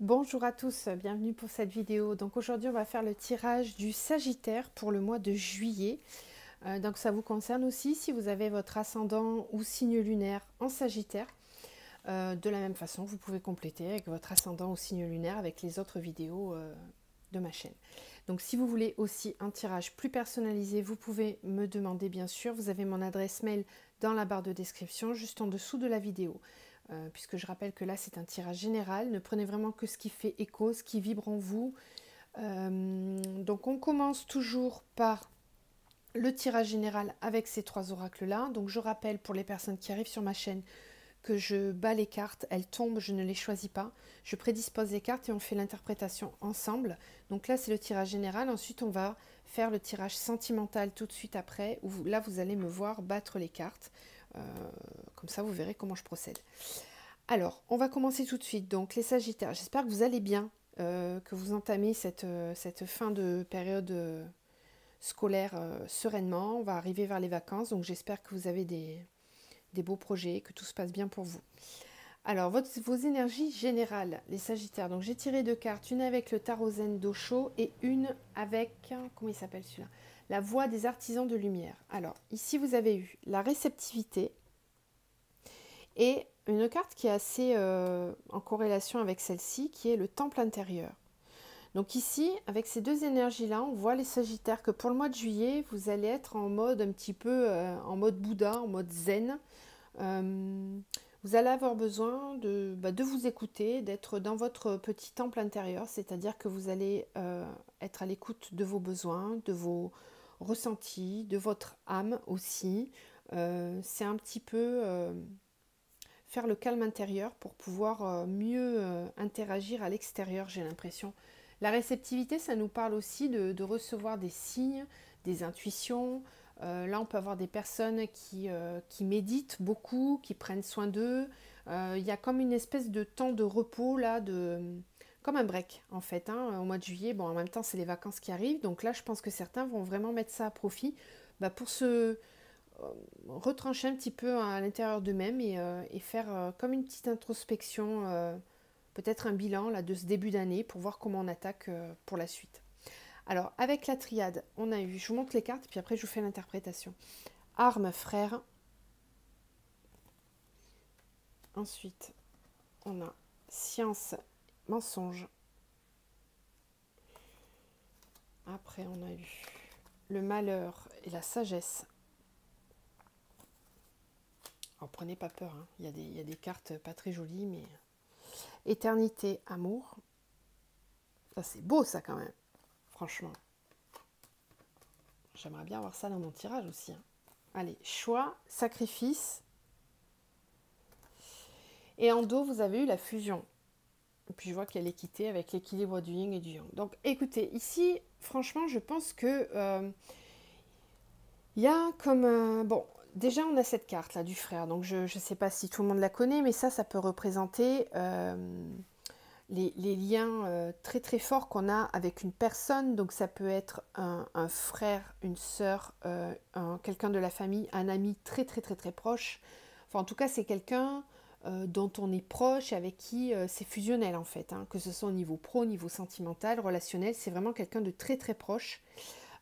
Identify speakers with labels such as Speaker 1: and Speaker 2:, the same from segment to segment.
Speaker 1: Bonjour à tous, bienvenue pour cette vidéo. Donc aujourd'hui on va faire le tirage du Sagittaire pour le mois de juillet. Donc ça vous concerne aussi si vous avez votre ascendant ou signe lunaire en Sagittaire. De la même façon, vous pouvez compléter avec votre ascendant ou signe lunaire avec les autres vidéos de ma chaîne. Donc si vous voulez aussi un tirage plus personnalisé, vous pouvez me demander bien sûr. Vous avez mon adresse mail dans la barre de description, juste en dessous de la vidéo. Puisque je rappelle que là c'est un tirage général, ne prenez vraiment que ce qui fait écho, ce qui vibre en vous. Donc on commence toujours par le tirage général avec ces trois oracles là. Donc je rappelle pour les personnes qui arrivent sur ma chaîne que je bats les cartes, elles tombent, je ne les choisis pas. Je prédispose les cartes et on fait l'interprétation ensemble. Donc là c'est le tirage général, ensuite on va faire le tirage sentimental tout de suite après, où là vous allez me voir battre les cartes. Euh, Comme ça vous verrez comment je procède. Alors, on va commencer tout de suite. Donc, les Sagittaires, j'espère que vous allez bien, que vous entamez cette fin de période scolaire sereinement. On va arriver vers les vacances, donc j'espère que vous avez des beaux projets, que tout se passe bien pour vous. Alors, vos énergies générales, les Sagittaires. Donc, j'ai tiré deux cartes, une avec le tarot zen d'Osho et une avec, comment il s'appelle celui-là? La voix des artisans de lumière. Alors, ici, vous avez eu la réceptivité, et une carte qui est assez en corrélation avec celle-ci, qui est le temple intérieur. Donc ici, avec ces deux énergies-là, on voit les Sagittaires que pour le mois de juillet, vous allez être en mode un petit peu, en mode Bouddha, en mode zen. Vous allez avoir besoin de vous écouter, d'être dans votre petit temple intérieur, c'est-à-dire que vous allez être à l'écoute de vos besoins, de vos ressentis, de votre âme aussi. C'est un petit peu faire le calme intérieur pour pouvoir mieux interagir à l'extérieur, j'ai l'impression. La réceptivité, ça nous parle aussi de recevoir des signes, des intuitions. Là, on peut avoir des personnes qui méditent beaucoup, qui prennent soin d'eux. Il y a comme une espèce de temps de repos, là, comme un break, en fait, hein, au mois de juillet. Bon, en même temps, c'est les vacances qui arrivent. Donc là, je pense que certains vont vraiment mettre ça à profit pour retrancher un petit peu à l'intérieur d'eux-mêmes et faire comme une petite introspection, peut-être un bilan là, de ce début d'année pour voir comment on attaque pour la suite. Alors, avec la triade, on a eu, je vous montre les cartes, puis après je vous fais l'interprétation. Arme, frère. Ensuite, on a science, mensonge. Après, on a eu le malheur et la sagesse. Alors, prenez pas peur, hein. Il y a des cartes pas très jolies, mais éternité, amour. Ça, c'est beau, ça, quand même. Franchement. J'aimerais bien avoir ça dans mon tirage aussi, hein. Allez, choix, sacrifice. Et en dos, vous avez eu la fusion. Et puis je vois qu'il y a l'équité avec l'équilibre du yin et du yang. Donc écoutez, ici, franchement, je pense que il y a comme... bon, déjà, on a cette carte là du frère. Donc je ne sais pas si tout le monde la connaît, mais ça peut représenter les liens très très forts qu'on a avec une personne. Donc ça peut être un frère, une sœur, quelqu'un de la famille, un ami très très très très proche. Enfin en tout cas c'est quelqu'un dont on est proche et avec qui c'est fusionnel en fait, hein. Que ce soit au niveau pro, au niveau sentimental, relationnel, c'est vraiment quelqu'un de très très proche.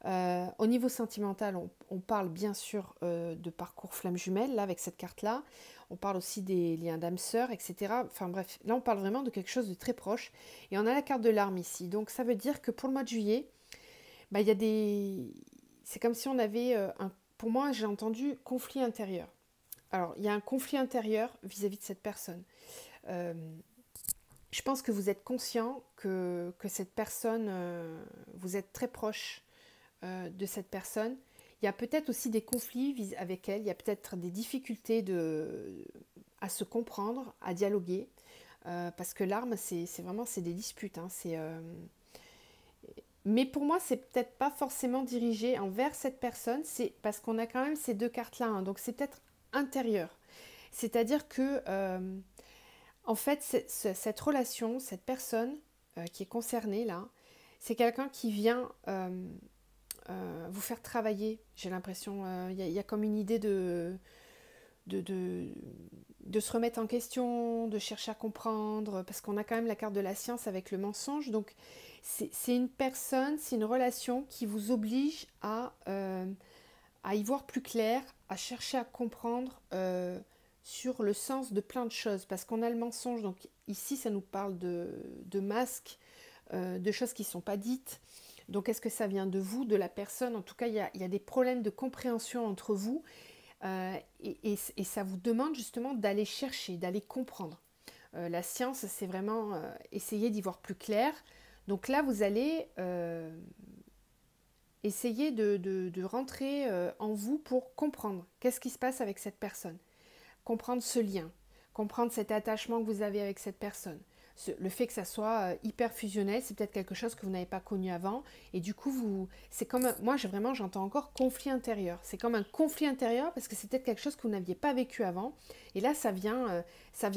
Speaker 1: Au niveau sentimental, on parle bien sûr de parcours flamme jumelle, là, avec cette carte-là. On parle aussi des liens d'âme-sœur, etc. Enfin bref, là, on parle vraiment de quelque chose de très proche. Et on a la carte de l'arme ici. Donc, ça veut dire que pour le mois de juillet, il y a des... C'est comme si on avait Pour moi, j'ai entendu conflit intérieur. Alors, il y a un conflit intérieur vis-à-vis de cette personne. Euh, je pense que vous êtes conscient que cette personne, vous êtes très proche de cette personne. Il y a peut-être aussi des conflits avec elle, il y a peut-être des difficultés à se comprendre, à dialoguer, parce que l'arme, c'est vraiment c'est des disputes, hein, mais pour moi, c'est peut-être pas forcément dirigé envers cette personne, c'est parce qu'on a quand même ces deux cartes-là, hein, donc c'est peut-être intérieur. C'est-à-dire que, en fait, cette relation, cette personne qui est concernée là, c'est quelqu'un qui vient vous faire travailler. J'ai l'impression, il y a comme une idée de, de, de se remettre en question, de chercher à comprendre, parce qu'on a quand même la carte de la science avec le mensonge. Donc c'est une personne, c'est une relation qui vous oblige à y voir plus clair, à chercher à comprendre sur le sens de plein de choses. Parce qu'on a le mensonge, donc ici ça nous parle de masques, de choses qui ne sont pas dites. Donc est-ce que ça vient de vous, de la personne? En tout cas, il y a des problèmes de compréhension entre vous et ça vous demande justement d'aller chercher, d'aller comprendre. La science, c'est vraiment essayer d'y voir plus clair. Donc là, vous allez essayer de rentrer en vous pour comprendre qu'est-ce qui se passe avec cette personne, comprendre ce lien, comprendre cet attachement que vous avez avec cette personne. Le fait que ça soit hyper fusionnel, c'est peut-être quelque chose que vous n'avez pas connu avant. Et du coup, c'est comme, moi j'entends encore conflit intérieur. C'est comme un conflit intérieur parce que c'est peut-être quelque chose que vous n'aviez pas vécu avant. Et là, ça vient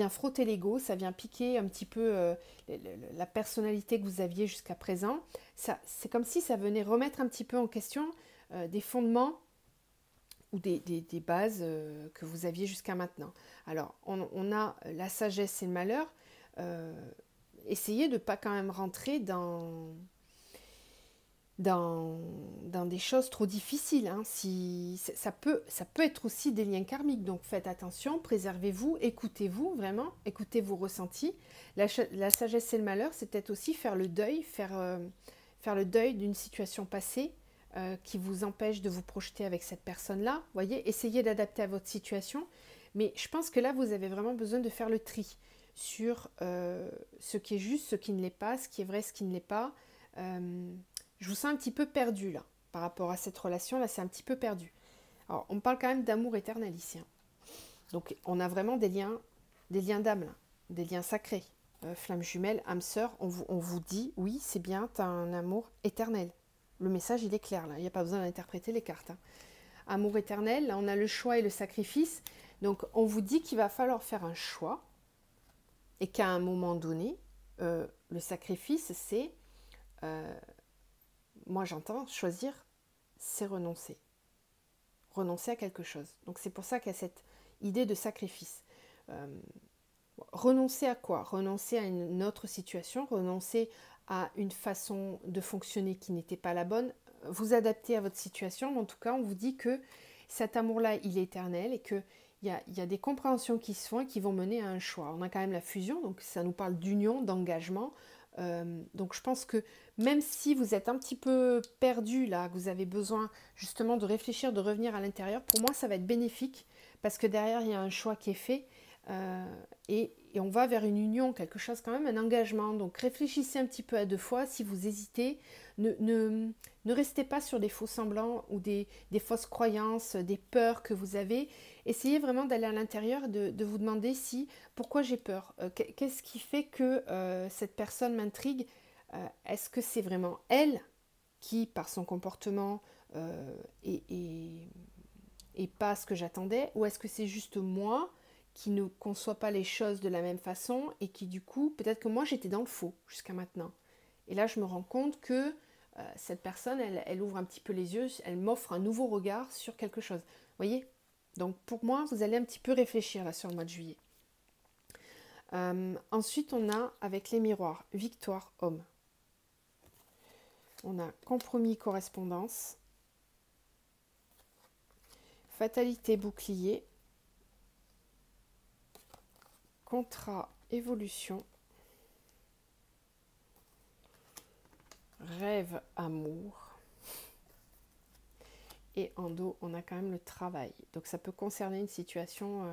Speaker 1: frotter l'ego, ça vient piquer un petit peu la personnalité que vous aviez jusqu'à présent. C'est comme si ça venait remettre un petit peu en question des fondements ou des bases que vous aviez jusqu'à maintenant. Alors, on a la sagesse et le malheur. Essayez de ne pas quand même rentrer dans des choses trop difficiles. Hein. Ça peut être aussi des liens karmiques, donc faites attention, préservez-vous, écoutez-vous vraiment, écoutez vos ressentis. La sagesse et le malheur, c'est peut-être aussi faire le deuil, faire le deuil d'une situation passée qui vous empêche de vous projeter avec cette personne-là. Voyez, essayez d'adapter à votre situation, mais je pense que là, vous avez vraiment besoin de faire le tri sur ce qui est juste, ce qui ne l'est pas, ce qui est vrai, ce qui ne l'est pas. Je vous sens un petit peu perdu là, par rapport à cette relation, là c'est un petit peu perdu. Alors on parle quand même d'amour éternel ici. Hein. Donc on a vraiment des liens d'âme là, des liens sacrés. Flamme jumelle, âme sœur, on vous dit, oui c'est bien, tu as un amour éternel. Le message il est clair là, il n'y a pas besoin d'interpréter les cartes. Hein. Amour éternel, là on a le choix et le sacrifice. Donc on vous dit qu'il va falloir faire un choix. Et qu'à un moment donné, le sacrifice, c'est, moi j'entends, choisir, c'est renoncer. Renoncer à quelque chose. Donc c'est pour ça qu'il y a cette idée de sacrifice. Renoncer à quoi? Renoncer à une autre situation, renoncer à une façon de fonctionner qui n'était pas la bonne, vous adapter à votre situation, mais en tout cas on vous dit que cet amour-là, il est éternel et que il y a des compréhensions qui se font et qui vont mener à un choix. On a quand même la fusion, donc ça nous parle d'union, d'engagement. Donc je pense que même si vous êtes un petit peu perdu là, que vous avez besoin justement de réfléchir, de revenir à l'intérieur, pour moi ça va être bénéfique parce que derrière il y a un choix qui est fait et on va vers une union, quelque chose quand même, un engagement. Donc réfléchissez un petit peu à deux fois si vous hésitez. Ne restez pas sur des faux semblants ou des fausses croyances, des peurs que vous avez. Essayez vraiment d'aller à l'intérieur, de vous demander pourquoi j'ai peur, qu'est-ce qui fait que cette personne m'intrigue, est-ce que c'est vraiment elle qui, par son comportement, est pas ce que j'attendais, ou est-ce que c'est juste moi qui ne conçoit pas les choses de la même façon et qui du coup, peut-être que moi j'étais dans le faux jusqu'à maintenant. Et là je me rends compte que cette personne, elle ouvre un petit peu les yeux, elle m'offre un nouveau regard sur quelque chose. Vous voyez? Donc pour moi, vous allez un petit peu réfléchir là sur le mois de juillet. Ensuite, on a avec les miroirs, victoire, homme. On a compromis, correspondance. Fatalité, bouclier. Contrat, évolution. Rêve, amour. Et en dos, on a quand même le travail. Donc ça peut concerner une situation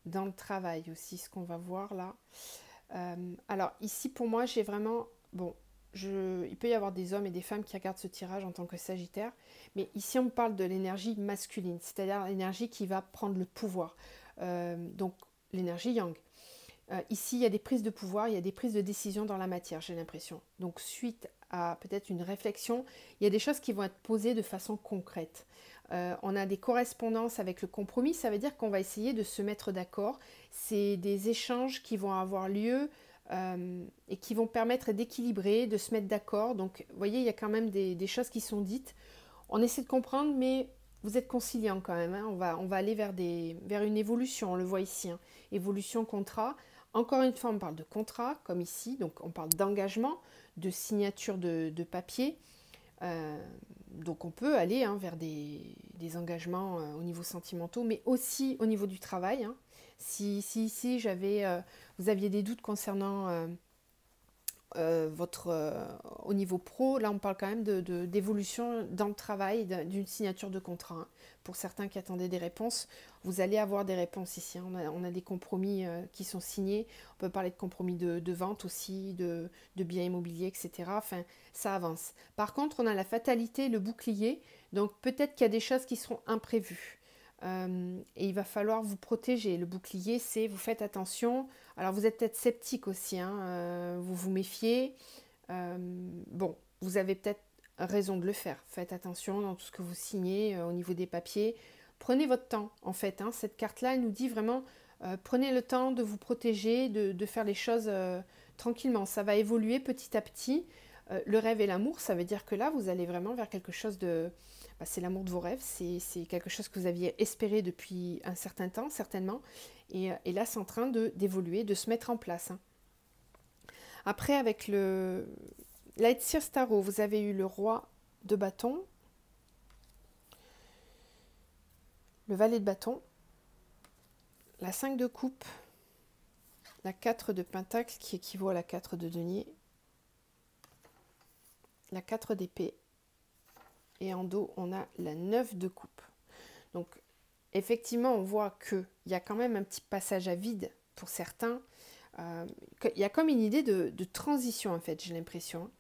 Speaker 1: dans le travail aussi, ce qu'on va voir là. Alors ici, pour moi, j'ai vraiment... Bon, il peut y avoir des hommes et des femmes qui regardent ce tirage en tant que Sagittaire, mais ici, on parle de l'énergie masculine, c'est-à-dire l'énergie qui va prendre le pouvoir. Donc, l'énergie yang. Ici, il y a des prises de pouvoir, il y a des prises de décision dans la matière, j'ai l'impression. Donc, suite à peut-être une réflexion, il y a des choses qui vont être posées de façon concrète. On a des correspondances avec le compromis, ça veut dire qu'on va essayer de se mettre d'accord. C'est des échanges qui vont avoir lieu et qui vont permettre d'équilibrer, de se mettre d'accord. Donc, vous voyez, il y a quand même des choses qui sont dites. On essaie de comprendre, mais vous êtes conciliant quand même, hein. On va aller vers une évolution, on le voit ici, hein. Évolution, contrat. Encore une fois, on parle de contrat, comme ici, donc on parle d'engagement, de signature de papier. Donc on peut aller, hein, vers des engagements au niveau sentimentaux, mais aussi au niveau du travail, hein. Si ici vous aviez des doutes concernant au niveau pro, là on parle quand même d'évolution dans le travail, d'une signature de contrat, hein. Pour certains qui attendaient des réponses, vous allez avoir des réponses ici, hein. On a des compromis qui sont signés, on peut parler de compromis de vente aussi, de biens immobiliers, etc. Enfin, ça avance. Par contre, on a la fatalité, le bouclier, donc peut-être qu'il y a des choses qui seront imprévues. Et il va falloir vous protéger. Le bouclier, c'est vous faites attention. Alors vous êtes peut-être sceptique aussi, hein, vous vous méfiez. Bon, vous avez peut-être raison de le faire. Faites attention dans tout ce que vous signez au niveau des papiers. Prenez votre temps, en fait, hein. Cette carte-là, elle nous dit vraiment, prenez le temps de vous protéger, de faire les choses tranquillement. Ça va évoluer petit à petit. Le rêve et l'amour, ça veut dire que là, vous allez vraiment vers quelque chose de... Bah, c'est l'amour de vos rêves, c'est quelque chose que vous aviez espéré depuis un certain temps, certainement. Et là, c'est en train d'évoluer, de se mettre en place, hein. Après, avec le Lightseer Tarot, vous avez eu le roi de bâton, le valet de bâton, la 5 de coupe, la 4 de pentacle qui équivaut à la 4 de denier, la 4 d'épée, et en dos, on a la 9 de coupe. Donc, effectivement, on voit qu'il y a quand même un petit passage à vide pour certains. Il y a comme une idée de transition, en fait, j'ai l'impression.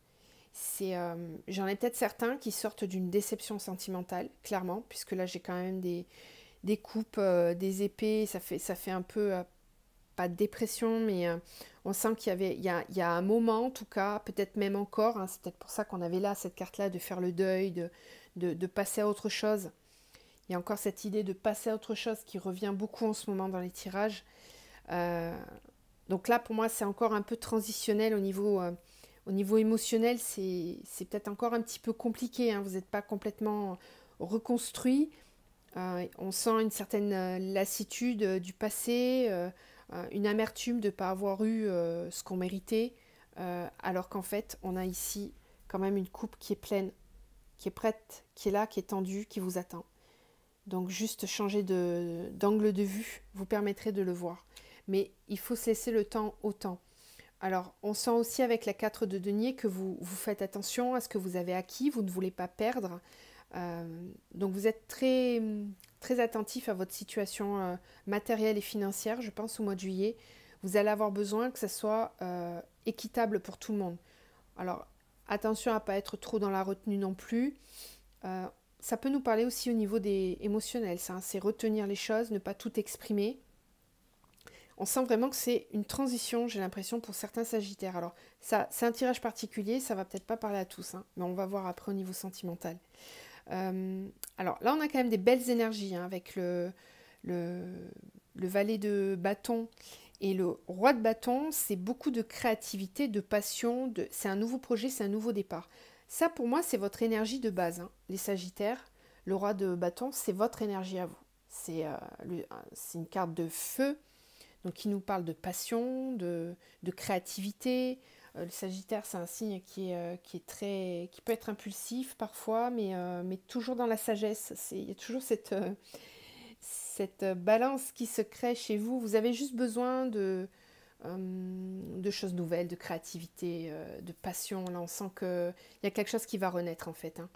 Speaker 1: J'en ai peut-être certains qui sortent d'une déception sentimentale, clairement, puisque là, j'ai quand même des coupes, des épées, ça fait un peu, pas de dépression, mais on sent il y a un moment, en tout cas, peut-être même encore, hein, c'est peut-être pour ça qu'on avait là cette carte-là, de faire le deuil, de passer à autre chose. Il y a encore cette idée de passer à autre chose qui revient beaucoup en ce moment dans les tirages. Donc là, pour moi, c'est encore un peu transitionnel au niveau émotionnel. C'est peut-être encore un petit peu compliqué, hein. Vous n'êtes pas complètement reconstruit. On sent une certaine lassitude du passé, une amertume de ne pas avoir eu ce qu'on méritait, alors qu'en fait, on a ici quand même une coupe qui est pleine, qui est prête, qui est là, qui est tendue, qui vous attend. Donc juste changer d'angle de vue vous permettrait de le voir. Mais il faut se laisser le temps au temps. Alors, on sent aussi avec la 4 de denier que vous faites attention à ce que vous avez acquis, vous ne voulez pas perdre. Donc vous êtes très, très attentif à votre situation matérielle et financière, je pense, au mois de juillet. Vous allez avoir besoin que ça soit équitable pour tout le monde. Alors, attention à ne pas être trop dans la retenue non plus. Ça peut nous parler aussi au niveau des émotionnels, ça, hein. C'est retenir les choses, ne pas tout exprimer. On sent vraiment que c'est une transition, j'ai l'impression, pour certains sagittaires. Alors, ça, c'est un tirage particulier, ça va peut-être pas parler à tous, hein, mais on va voir après au niveau sentimental. Alors là, on a quand même des belles énergies, hein, avec le valet de bâton et le roi de bâton. C'est beaucoup de créativité, de passion, c'est un nouveau projet, c'est un nouveau départ. Ça, pour moi, c'est votre énergie de base, hein. Les sagittaires, le roi de bâton, c'est votre énergie à vous. C'est une carte de feu, donc qui nous parle de passion, de créativité. Le Sagittaire, c'est un signe qui peut être impulsif parfois, mais toujours dans la sagesse. Il y a toujours cette balance qui se crée chez vous. Vous avez juste besoin de choses nouvelles, de créativité, de passion. Là, on sent qu'il y a quelque chose qui va renaître en fait, hein.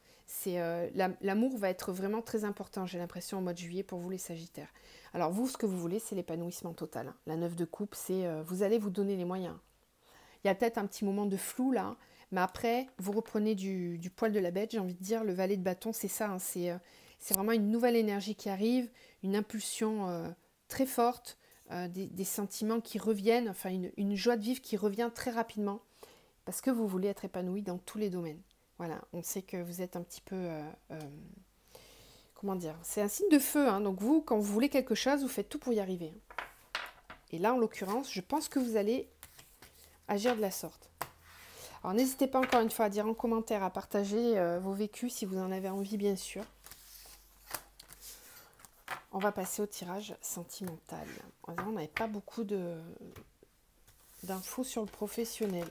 Speaker 1: L'amour va être vraiment très important, j'ai l'impression, au mois de juillet pour vous les Sagittaires. Alors vous, ce que vous voulez, c'est l'épanouissement total, hein. La 9 de coupe, c'est vous allez vous donner les moyens. Il y a peut-être un petit moment de flou là, mais après, vous reprenez du poil de la bête, j'ai envie de dire. Le valet de bâton, c'est ça, hein. C'est vraiment une nouvelle énergie qui arrive, une impulsion très forte, des sentiments qui reviennent, enfin une joie de vivre qui revient très rapidement, parce que vous voulez être épanoui dans tous les domaines. Voilà, on sait que vous êtes un petit peu... comment dire, c'est un signe de feu, hein. Donc vous, quand vous voulez quelque chose, vous faites tout pour y arriver. Et là, en l'occurrence, je pense que vous allez agir de la sorte. Alors n'hésitez pas encore une fois à dire en commentaire, à partager vos vécus si vous en avez envie, bien sûr. On va passer au tirage sentimental. On n'avait pas beaucoup d'infos sur le professionnel.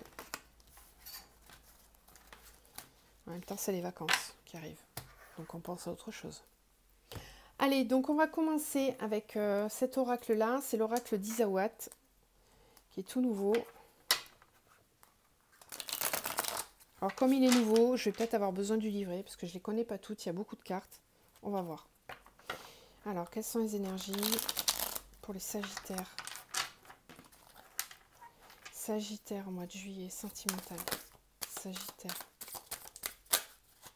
Speaker 1: En même temps, c'est les vacances qui arrivent. Donc, on pense à autre chose. Allez, donc on va commencer avec cet oracle-là. C'est l'oracle d'Isawat, qui est tout nouveau. Alors, comme il est nouveau, je vais peut-être avoir besoin du livret, parce que je ne les connais pas toutes. Il y a beaucoup de cartes. On va voir. Alors, quelles sont les énergies pour les Sagittaires? Sagittaire au mois de juillet, sentimental. Sagittaire.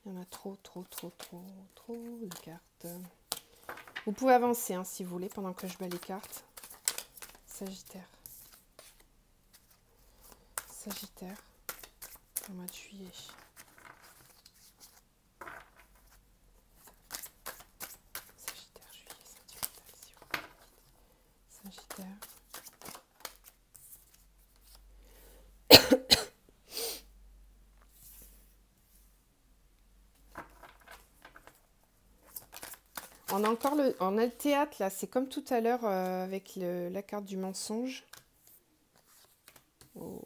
Speaker 1: Il y en a trop de cartes. Vous pouvez avancer hein, si vous voulez, pendant que je bats les cartes. Sagittaire. Sagittaire au mois de juillet. Sagittaire, juillet, sentimental, s'il vous plaît. Sagittaire. On a encore on a le théâtre là, c'est comme tout à l'heure avec la carte du mensonge. Oh.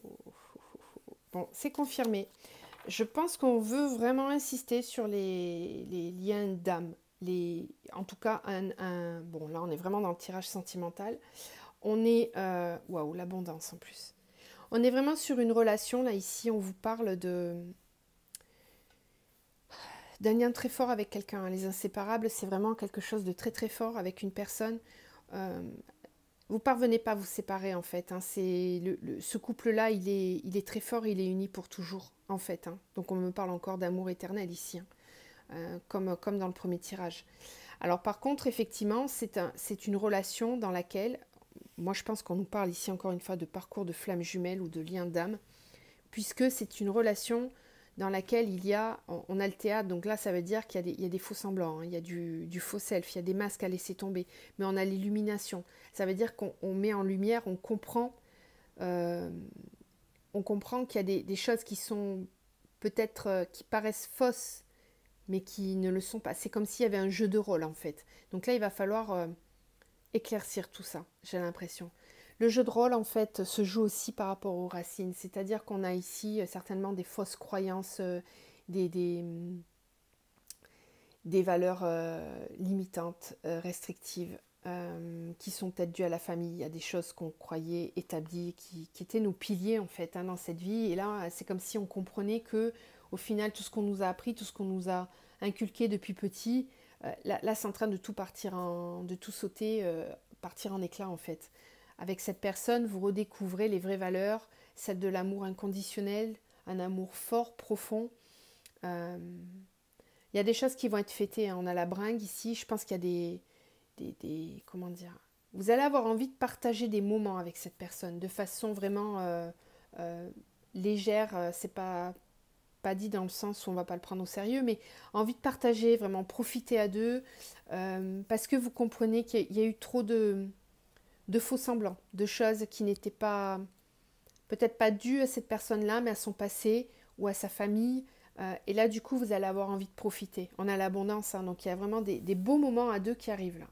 Speaker 1: Bon, c'est confirmé. Je pense qu'on veut vraiment insister sur les liens d'âme. En tout cas, bon là on est vraiment dans le tirage sentimental. On est, waouh, l'abondance en plus. On est vraiment sur une relation, là ici on vous parle d'un lien très fort avec quelqu'un. Les inséparables, c'est vraiment quelque chose de très très fort avec une personne. Vous parvenez pas à vous séparer en fait. Hein. Ce couple-là, il est très fort, il est uni pour toujours en fait. Hein. Donc on me parle encore d'amour éternel ici, hein. Comme dans le premier tirage. Alors par contre, effectivement, c'est une relation dans laquelle, moi je pense qu'on nous parle ici encore une fois de parcours de flammes jumelles ou de lien d'âme, puisque c'est une relation dans laquelle on a le théâtre, donc là ça veut dire qu'il y a des faux semblants, hein, il y a du faux self, il y a des masques à laisser tomber, mais on a l'illumination, ça veut dire qu'on met en lumière, on comprend qu'il y a des choses qui sont peut-être, qui paraissent fausses, mais qui ne le sont pas, c'est comme s'il y avait un jeu de rôle en fait, donc là il va falloir éclaircir tout ça, j'ai l'impression. Le jeu de rôle, en fait, se joue aussi par rapport aux racines. C'est-à-dire qu'on a ici certainement des fausses croyances, des valeurs limitantes, restrictives, qui sont peut-être dues à la famille, à des choses qu'on croyait établies, qui étaient nos piliers, en fait, hein, dans cette vie. Et là, c'est comme si on comprenait que, au final, tout ce qu'on nous a appris, tout ce qu'on nous a inculqué depuis petit, là, c'est en train de tout partir, de tout sauter, partir en éclats, en fait. Avec cette personne, vous redécouvrez les vraies valeurs, celle de l'amour inconditionnel, un amour fort, profond. Il y a des choses qui vont être fêtées. Hein. On a la bringue ici. Je pense qu'il y a comment dire. Vous allez avoir envie de partager des moments avec cette personne de façon vraiment légère. C'est pas dit dans le sens où on va pas le prendre au sérieux, mais envie de partager, vraiment profiter à deux, parce que vous comprenez qu'il y a eu trop de faux semblants, de choses qui n'étaient pas, peut-être pas dues à cette personne-là, mais à son passé ou à sa famille. Et là, du coup, vous allez avoir envie de profiter. On a l'abondance, hein, donc il y a vraiment des beaux moments à deux qui arrivent là.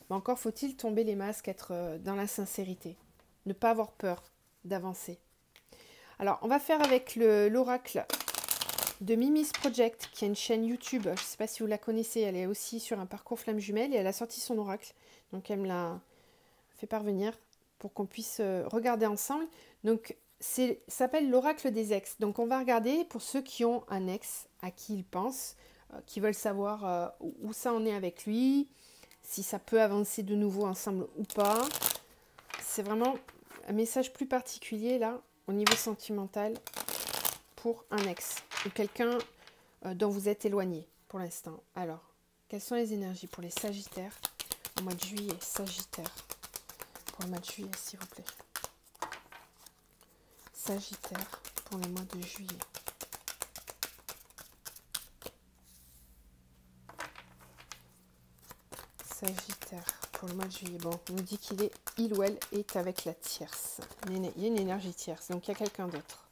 Speaker 1: Mais encore faut-il tomber les masques, être dans la sincérité. Ne pas avoir peur d'avancer. Alors, on va faire avec l'oracle de Mimi's Project, qui a une chaîne YouTube. Je ne sais pas si vous la connaissez, elle est aussi sur un parcours flamme jumelle et elle a sorti son oracle. Donc elle me l'a fait parvenir pour qu'on puisse regarder ensemble. Donc ça s'appelle l'oracle des ex. Donc on va regarder pour ceux qui ont un ex à qui ils pensent, qui veulent savoir où ça en est avec lui, si ça peut avancer de nouveau ensemble ou pas. C'est vraiment un message plus particulier là, au niveau sentimental, pour un ex ou quelqu'un dont vous êtes éloigné pour l'instant. Alors, quelles sont les énergies pour les Sagittaires au mois de juillet? Sagittaire pour le mois de juillet, s'il vous plaît. Sagittaire pour le mois de juillet. Sagittaire pour le mois de juillet. Bon, on nous dit il ou elle est avec la tierce. Il y a une énergie tierce, donc il y a quelqu'un d'autre.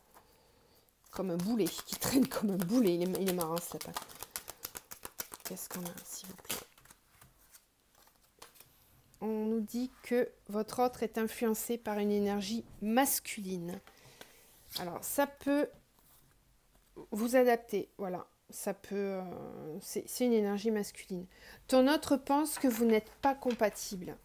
Speaker 1: Comme un boulet, qui traîne comme un boulet. Il est marrant ce lapin. Qu'est-ce qu'on a, s'il vous plaît? on nous dit que votre autre est influencé par une énergie masculine. Alors, ça peut vous adapter, voilà. Ça peut, c'est une énergie masculine. Ton autre pense que vous n'êtes pas compatible.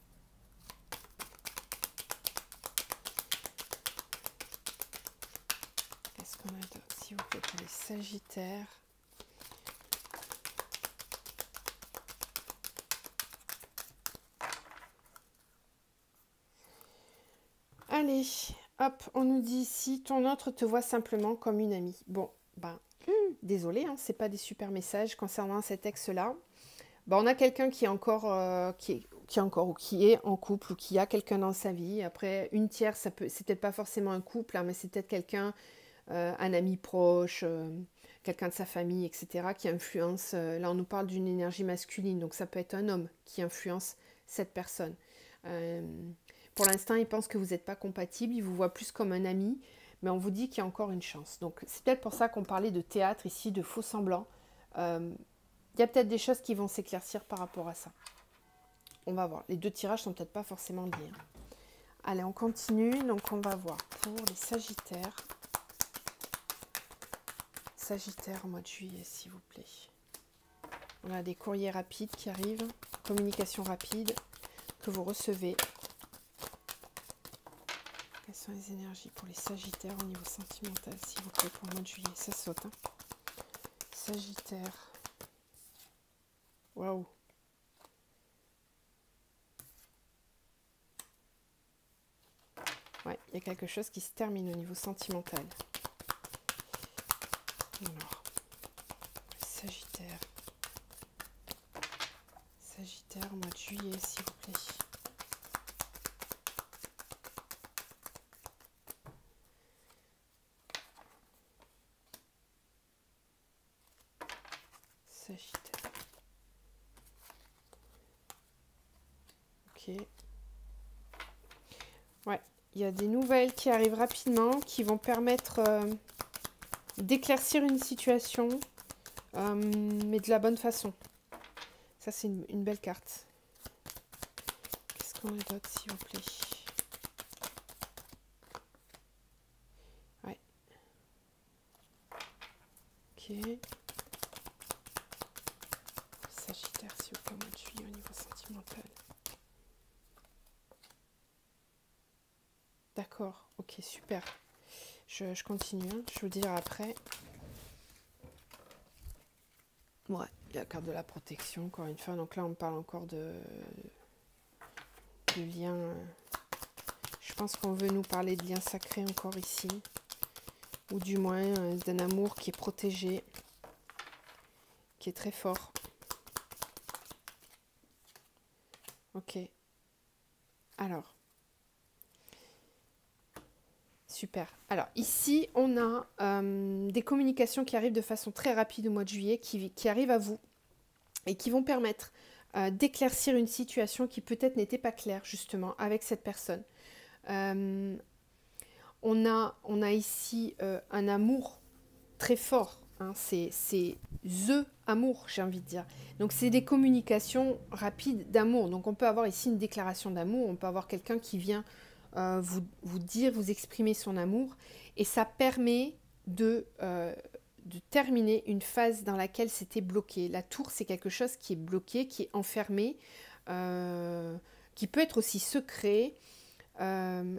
Speaker 1: Qu'est-ce qu'on a d'autre, s'il vous plaît, pour les Sagittaires? Allez, hop, on nous dit ici, ton autre te voit simplement comme une amie. Bon, ben, désolé, hein, c'est pas des super messages concernant cet ex-là. Ben, on a quelqu'un qui est encore, qui est en couple ou qui a quelqu'un dans sa vie. Après, une tierce, c'est peut-être pas forcément un couple, hein, mais c'est peut-être quelqu'un, un ami proche, quelqu'un de sa famille, etc., qui influence. Là, on nous parle d'une énergie masculine, donc ça peut être un homme qui influence cette personne. Pour l'instant, il pense que vous n'êtes pas compatible, il vous voit plus comme un ami, mais on vous dit qu'il y a encore une chance. Donc, c'est peut-être pour ça qu'on parlait de théâtre ici, de faux semblants. Il y a peut-être des choses qui vont s'éclaircir par rapport à ça. On va voir. Les deux tirages sont peut-être pas forcément liés. Hein. Allez, on continue. Donc, on va voir pour les Sagittaires. Sagittaire au mois de juillet, s'il vous plaît. On a des courriers rapides qui arrivent, communication rapide que vous recevez. Quelles sont les énergies pour les Sagittaires au niveau sentimental, s'il vous plaît, pour le mois de juillet? Ça saute. Hein. Sagittaire. Waouh. Ouais, il y a quelque chose qui se termine au niveau sentimental. Alors, Sagittaire. Sagittaire, mois de juillet, s'il vous plaît. Sagittaire. Ok. Ouais, il y a des nouvelles qui arrivent rapidement, qui vont permettre d'éclaircir une situation, mais de la bonne façon. Ça, c'est une belle carte. Qu'est-ce qu'on a d'autre, s'il vous plaît? Ouais. Ok. Sagittaire, s'il vous plaît, mois de juillet au niveau sentimental. D'accord, ok, super. Je continue, hein. Je vous dirai après. Ouais, la carte de la protection, encore une fois. Donc là, on parle encore de liens. Je pense qu'on veut nous parler de liens sacrés encore ici. Ou du moins d'un amour qui est protégé, qui est très fort. Ok. Alors. Super. Alors ici, on a des communications qui arrivent de façon très rapide au mois de juillet, qui arrivent à vous et qui vont permettre d'éclaircir une situation qui peut-être n'était pas claire justement avec cette personne. On a ici un amour très fort. Hein, c'est the amour, j'ai envie de dire. Donc c'est des communications rapides d'amour. Donc on peut avoir ici une déclaration d'amour, on peut avoir quelqu'un qui vient vous dire, vous exprimer son amour, et ça permet de terminer une phase dans laquelle c'était bloqué. La tour, c'est quelque chose qui est bloqué, qui est enfermé, qui peut être aussi secret.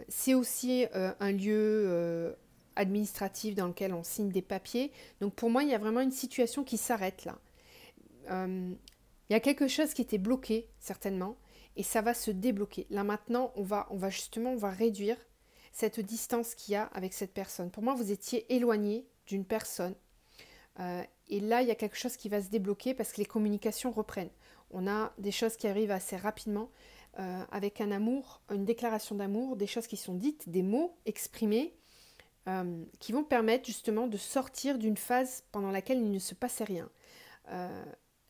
Speaker 1: C'est aussi un lieu administratif dans lequel on signe des papiers. Donc pour moi, il y a vraiment une situation qui s'arrête là. Il y a quelque chose qui était bloqué, certainement, et ça va se débloquer. Là maintenant, on va réduire cette distance qu'il y a avec cette personne. Pour moi, vous étiez éloigné d'une personne. Et là, il y a quelque chose qui va se débloquer parce que les communications reprennent. On a des choses qui arrivent assez rapidement avec un amour, une déclaration d'amour, des choses qui sont dites, des mots exprimés qui vont permettre justement de sortir d'une phase pendant laquelle il ne se passait rien.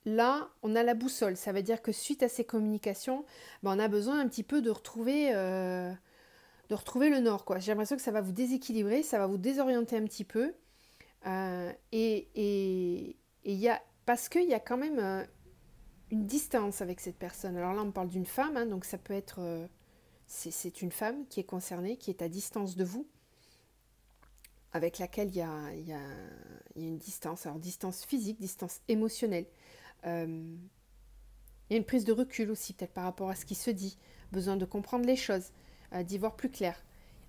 Speaker 1: Là, on a la boussole. Ça veut dire que suite à ces communications, on a besoin un petit peu de retrouver le nord, quoi. J'ai l'impression que ça va vous déséquilibrer, ça va vous désorienter un petit peu. Parce qu'il y a quand même une distance avec cette personne. Alors là, on parle d'une femme, hein, donc ça peut être... c'est une femme qui est concernée, qui est à distance de vous, avec laquelle il y a une distance. Alors, distance physique, distance émotionnelle. Il y a une prise de recul aussi, peut-être par rapport à ce qui se dit. Besoin de comprendre les choses, d'y voir plus clair.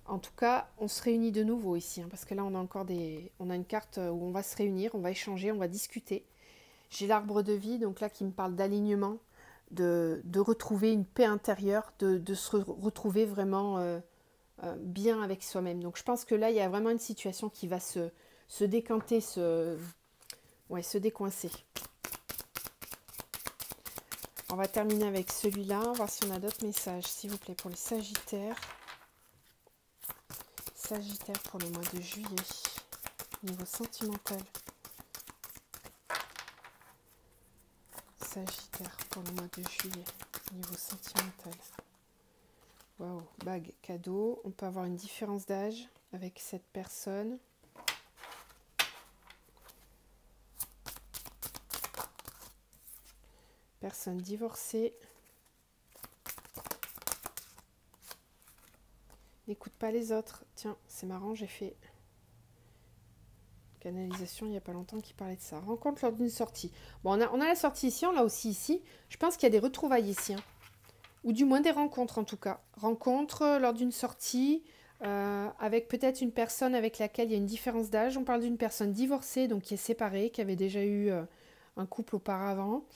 Speaker 1: En tout cas, on se réunit de nouveau ici, hein, parce que là, on a encore on a une carte où on va se réunir, on va échanger, on va discuter. J'ai l'arbre de vie, donc là, qui me parle d'alignement, de retrouver une paix intérieure, de se retrouver vraiment bien avec soi-même. Donc, je pense que là, il y a vraiment une situation qui va se décanter, se décoincer. On va terminer avec celui-là, voir si on a d'autres messages, s'il vous plaît, pour les Sagittaires. Sagittaire pour le mois de juillet, niveau sentimental. Sagittaire pour le mois de juillet, niveau sentimental. Waouh, bague, cadeau. On peut avoir une différence d'âge avec cette personne. Personne divorcée. N'écoute pas les autres. Tiens, c'est marrant, j'ai fait canalisation il n'y a pas longtemps qui parlait de ça. Rencontre lors d'une sortie. Bon, on a la sortie ici, on l'a aussi ici. Je pense qu'il y a des retrouvailles ici. Hein. Ou du moins des rencontres en tout cas. Rencontre lors d'une sortie avec peut-être une personne avec laquelle il y a une différence d'âge. On parle d'une personne divorcée, donc qui est séparée, qui avait déjà eu un couple auparavant.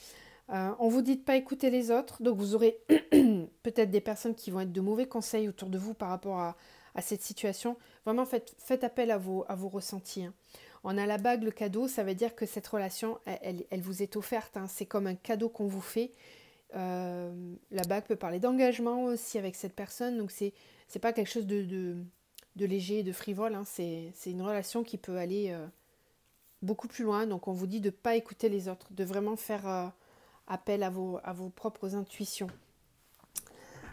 Speaker 1: On vous dit de ne pas écouter les autres, donc vous aurez peut-être des personnes qui vont être de mauvais conseils autour de vous par rapport à cette situation. Vraiment, faites appel à vos ressentis. Hein. On a la bague, le cadeau, ça veut dire que cette relation, elle vous est offerte. Hein. C'est comme un cadeau qu'on vous fait. La bague peut parler d'engagement aussi avec cette personne, donc c'est pas quelque chose de léger, de frivole. Hein. C'est une relation qui peut aller beaucoup plus loin. Donc on vous dit de ne pas écouter les autres, de vraiment faire... appel à vos propres intuitions.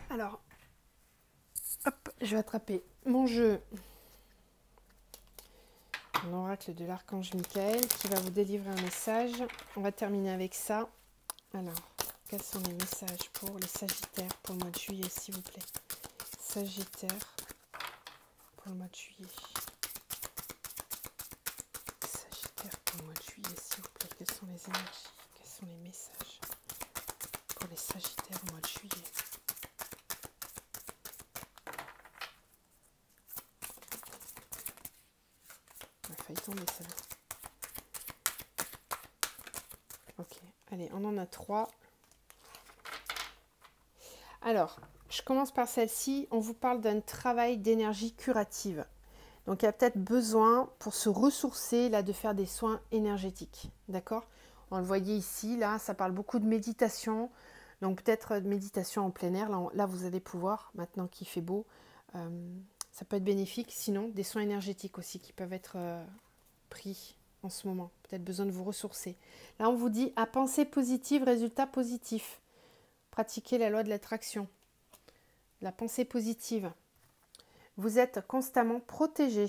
Speaker 1: Alors, hop, je vais attraper mon jeu. L'oracle de l'archange Michael qui va vous délivrer un message. On va terminer avec ça. Alors, quels sont les messages pour les Sagittaires pour le mois de juillet, s'il vous plaît? Sagittaire pour le mois de juillet. Sagittaire pour le mois de juillet, s'il vous plaît. Quelles sont les énergies? Quels sont les messages pour les Sagittaires au mois de juillet? On a failli tomber celle-là. Ok, allez, on en a 3. Alors, je commence par celle-ci. On vous parle d'un travail d'énergie curative. Donc, il y a peut-être besoin, pour se ressourcer, là, de faire des soins énergétiques. D'accord? On le voyait ici, là, ça parle beaucoup de méditation. Donc, peut-être de méditation en plein air. Là, vous allez pouvoir, maintenant qu'il fait beau, ça peut être bénéfique. Sinon, des soins énergétiques aussi qui peuvent être pris en ce moment. Peut-être besoin de vous ressourcer. Là, on vous dit, à pensée positive, résultat positif. Pratiquez la loi de l'attraction. La pensée positive. Vous êtes constamment protégé.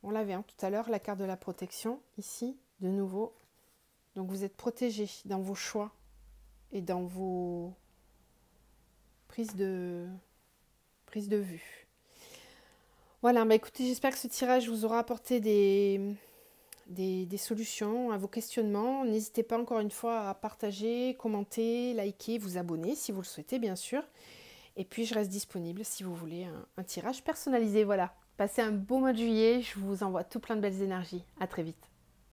Speaker 1: On l'avait tout à l'heure, la carte de la protection. Ici, de nouveau. Donc, vous êtes protégé dans vos choix et dans vos prises de vue. Voilà, bah écoutez, j'espère que ce tirage vous aura apporté des solutions à vos questionnements. N'hésitez pas encore une fois à partager, commenter, liker, vous abonner si vous le souhaitez bien sûr. Et puis je reste disponible si vous voulez un tirage personnalisé. Voilà, passez un beau mois de juillet, je vous envoie tout plein de belles énergies. À très vite.